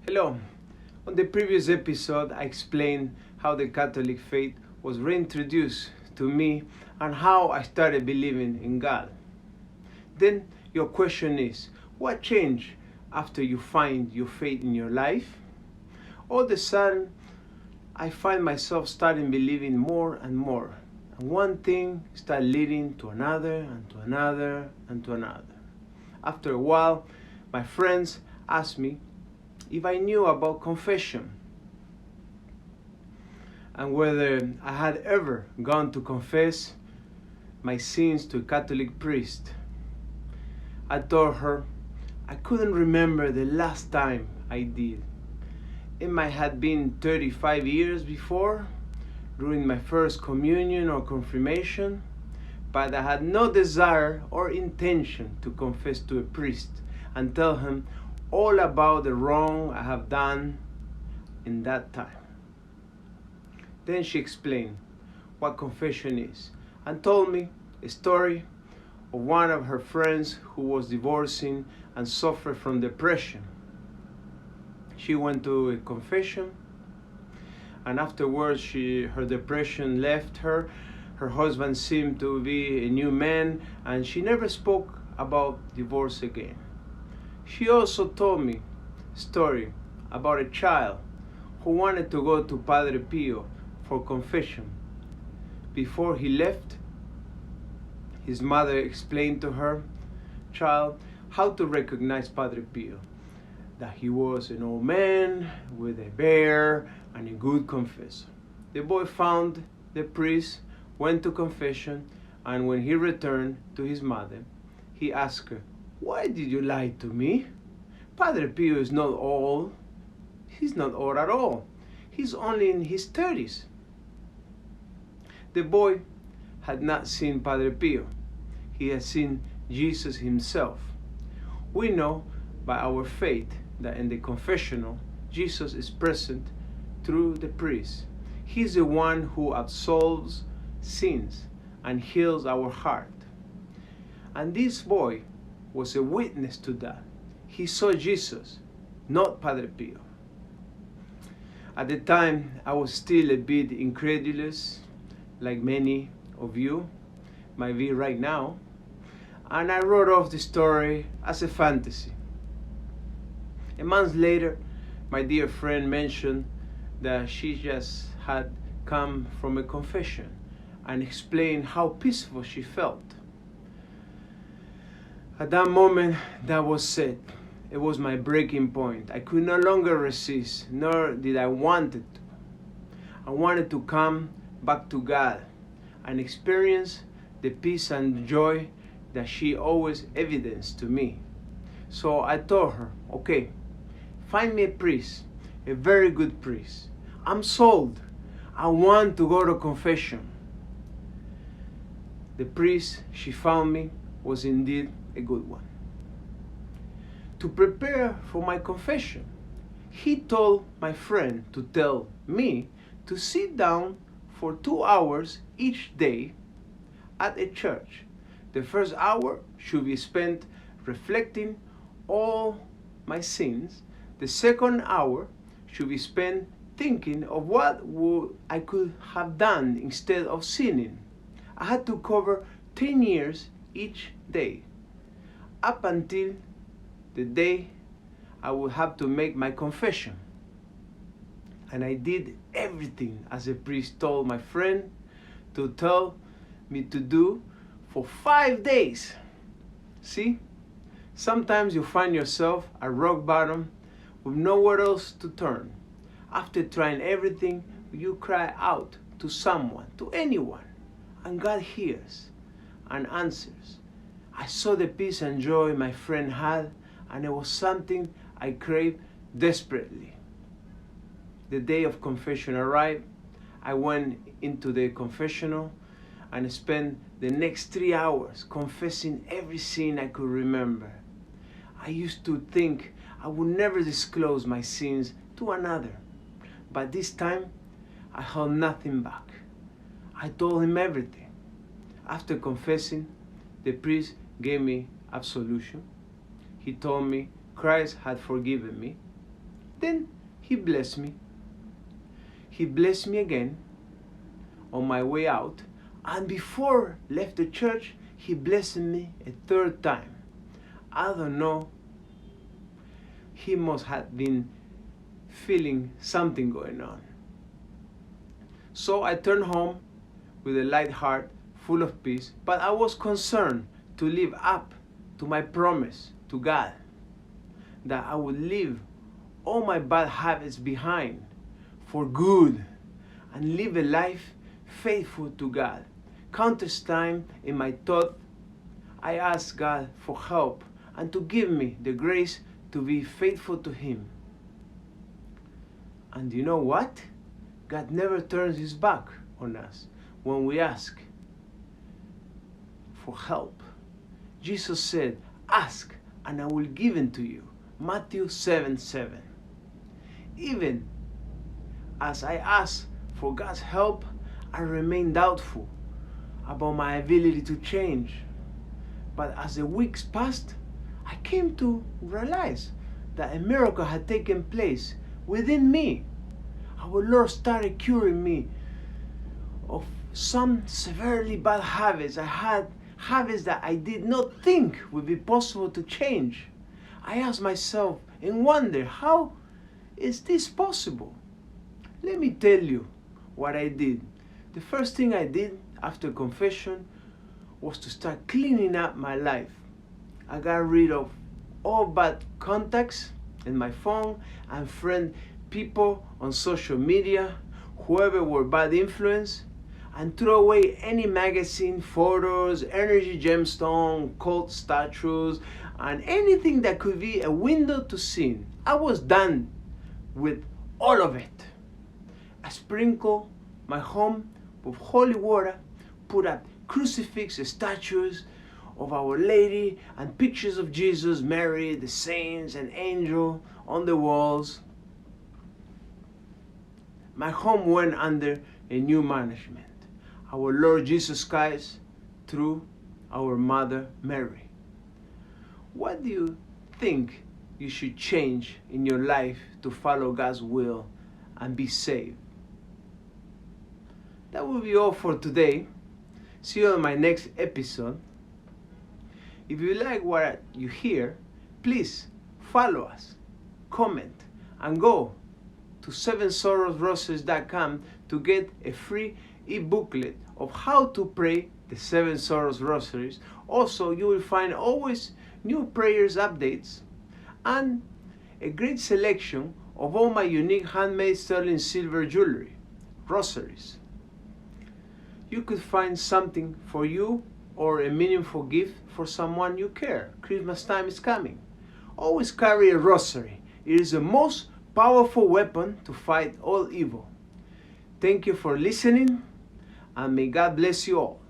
Hello. On the previous episode, I explained how the Catholic faith was reintroduced to me and how I started believing in God. Then your question is, what changed after you find your faith in your life? All of a sudden, I find myself starting believing more and more. And one thing started leading to another and to another and to another. After a while, my friends asked me if I knew about confession and whether I had ever gone to confess my sins to a Catholic priest. I told her I couldn't remember the last time I did. It might have been 35 years before, during my first communion or confirmation, but I had no desire or intention to confess to a priest and tell him all about the wrong I have done in that time. Then she explained what confession is and told me a story of one of her friends who was divorcing and suffered from depression. She went to a confession, and afterwards her depression left her. Her husband seemed to be a new man, and she never spoke about divorce again. She also told me a story about a child who wanted to go to Padre Pio for confession. Before he left, his mother explained to her child how to recognize Padre Pio, that he was an old man with a beard and a good confessor. The boy found the priest, went to confession, and when he returned to his mother, he asked her, "Why did you lie to me? Padre Pio is not old. He's not old at all. He's only in his 30s. The boy had not seen Padre Pio. He had seen Jesus himself. We know by our faith that in the confessional, Jesus is present through the priest. He's the one who absolves sins and heals our heart. And this boy was a witness to that. He saw Jesus, not Padre Pio. At the time, I was still a bit incredulous, like many of you might be right now, and I wrote off the story as a fantasy. A month later, my dear friend mentioned that she just had come from a confession and explained how peaceful she felt. At that moment, that was it. It was my breaking point. I could no longer resist, nor did I want it to. I wanted to come back to God and experience the peace and joy that she always evidenced to me. So I told her, okay, find me a priest, a very good priest. I'm sold. I want to go to confession. The priest she found me was indeed a good one. To prepare for my confession, he told my friend to tell me to sit down for 2 hours each day at a church. The first hour should be spent reflecting all my sins. The second hour should be spent thinking of what I could have done instead of sinning. I had to cover 10 years each day, up until the day I would have to make my confession. And I did everything as the priest told my friend to tell me to do for 5 days. See, sometimes you find yourself at rock bottom with nowhere else to turn. After trying everything, you cry out to someone, to anyone, and God hears and answers. I saw the peace and joy my friend had, and it was something I craved desperately. The day of confession arrived. I went into the confessional and spent the next 3 hours confessing every sin I could remember. I used to think I would never disclose my sins to another, but this time I held nothing back. I told him everything. After confessing, the priest gave me absolution. He told me Christ had forgiven me. Then he blessed me. He blessed me again on my way out, and before left the church, he blessed me a third time. I don't know. He must have been feeling something going on. So I turned home with a light heart, full of peace, but I was concerned to live up to my promise to God, that I would leave all my bad habits behind for good and live a life faithful to God. Countless times in my thought, I asked God for help and to give me the grace to be faithful to Him. And you know what? God never turns His back on us when we ask for help. Jesus said, "Ask and I will give it to you." Matthew 7:7. Even as I asked for God's help, I remained doubtful about my ability to change. But as the weeks passed, I came to realize that a miracle had taken place within me. Our Lord started curing me of some severely bad habits. I had habits that I did not think would be possible to change. I asked myself and wondered, how is this possible? Let me tell you what I did. The first thing I did after confession was to start cleaning up my life. I got rid of all bad contacts in my phone and friend people on social media, whoever were bad influence, and threw away any magazine, photos, energy gemstone, cult statues, and anything that could be a window to sin. I was done with all of it. I sprinkled my home with holy water, put up crucifix statues of Our Lady and pictures of Jesus, Mary, the saints, and angel on the walls. My home went under a new management. Our Lord Jesus Christ through our Mother Mary. What do you think you should change in your life to follow God's will and be saved? That will be all for today. See you on my next episode. If you like what you hear, please follow us, comment, and go to 7sorrowsroses.com to get a free e-booklet of how to pray the 7 Sorrows Rosaries. Also, you will find always new prayers updates and a great selection of all my unique handmade sterling silver jewelry, rosaries. You could find something for you or a meaningful gift for someone you care. Christmas time is coming. Always carry a rosary. It is the most powerful weapon to fight all evil. Thank you for listening, and may God bless you all.